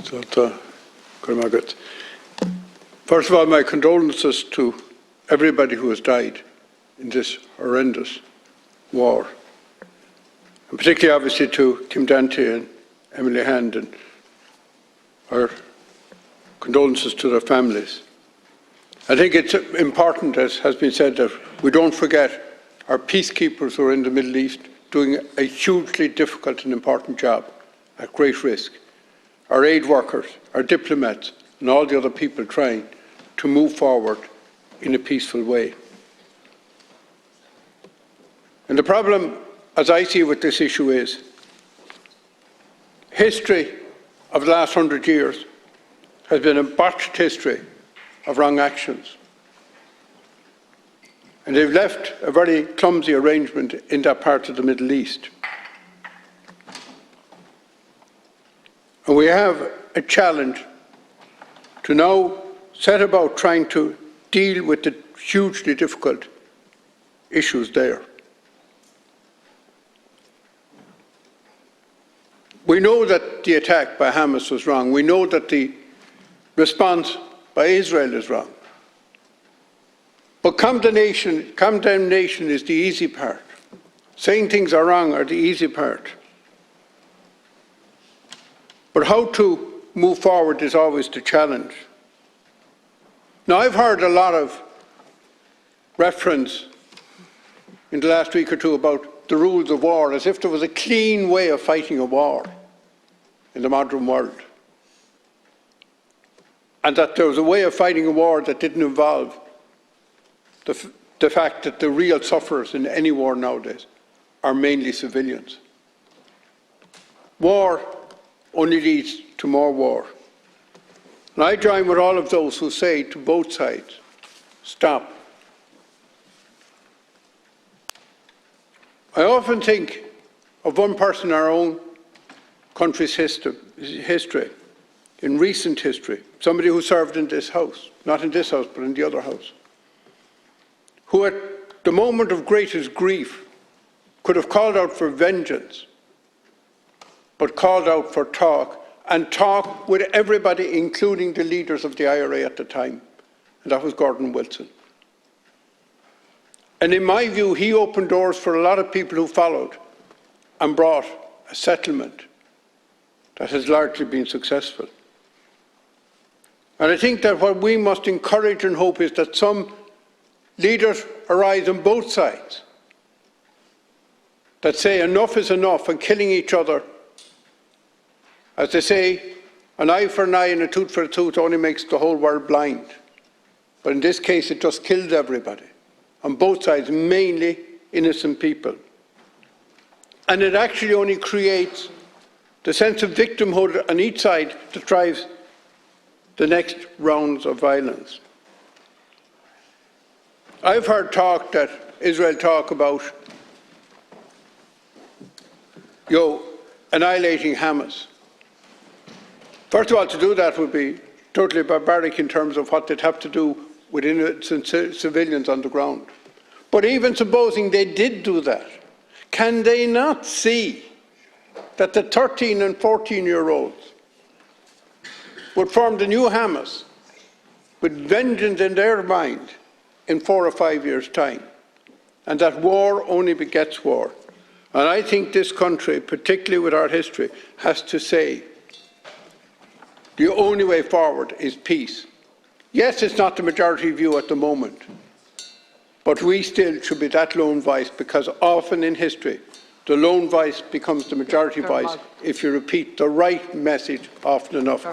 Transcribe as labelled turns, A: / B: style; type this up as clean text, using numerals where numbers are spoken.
A: First of all, my condolences to everybody who has died in this horrendous war, and particularly obviously to Kim Dante and Emily Hand, and our condolences to their families. I think it's important, as has been said, that we don't forget our peacekeepers who are in the Middle East doing a hugely difficult and important job at great risk. Our aid workers, our diplomats, and all the other people trying to move forward in a peaceful way. And the problem, as I see with this issue, is history of the last 100 years has been a botched history of wrong actions. And they've left a very clumsy arrangement in that part of the Middle East. And we have a challenge to now set about trying to deal with the hugely difficult issues there. We know that the attack by Hamas was wrong. We know that the response by Israel is wrong. But condemnation is the easy part. Saying things are wrong are the easy part. But how to move forward is always the challenge. Now, I've heard a lot of reference in the last week or two about the rules of war, as if there was a clean way of fighting a war in the modern world, and that there was a way of fighting a war that didn't involve the fact that the real sufferers in any war nowadays are mainly civilians. War only leads to more war. And I join with all of those who say to both sides, stop. I often think of one person in our own country's history, in recent history, somebody who served in this house, not in this house, but in the other house, who at the moment of greatest grief could have called out for vengeance, but called out for talk, and talk with everybody, including the leaders of the IRA at the time, and that was Gordon Wilson. And in my view, he opened doors for a lot of people who followed and brought a settlement that has largely been successful. And I think that what we must encourage and hope is that some leaders arise on both sides that say enough is enough, and killing each other, as they say, an eye for an eye and a tooth for a tooth only makes the whole world blind. But in this case, it just kills everybody, on both sides, mainly innocent people. And it actually only creates the sense of victimhood on each side that drives the next rounds of violence. I've heard Israel talk about annihilating Hamas. First of all, to do that would be totally barbaric in terms of what they'd have to do with innocent civilians on the ground. But even supposing they did do that, can they not see that the 13 and 14-year-olds would form the new Hamas with vengeance in their mind in 4 or 5 years' time, and that war only begets war? And I think this country, particularly with our history, has to say the only way forward is peace. Yes, it's not the majority view at the moment, but we still should be that lone voice, because often in history, the lone voice becomes the majority voice if you repeat the right message often enough.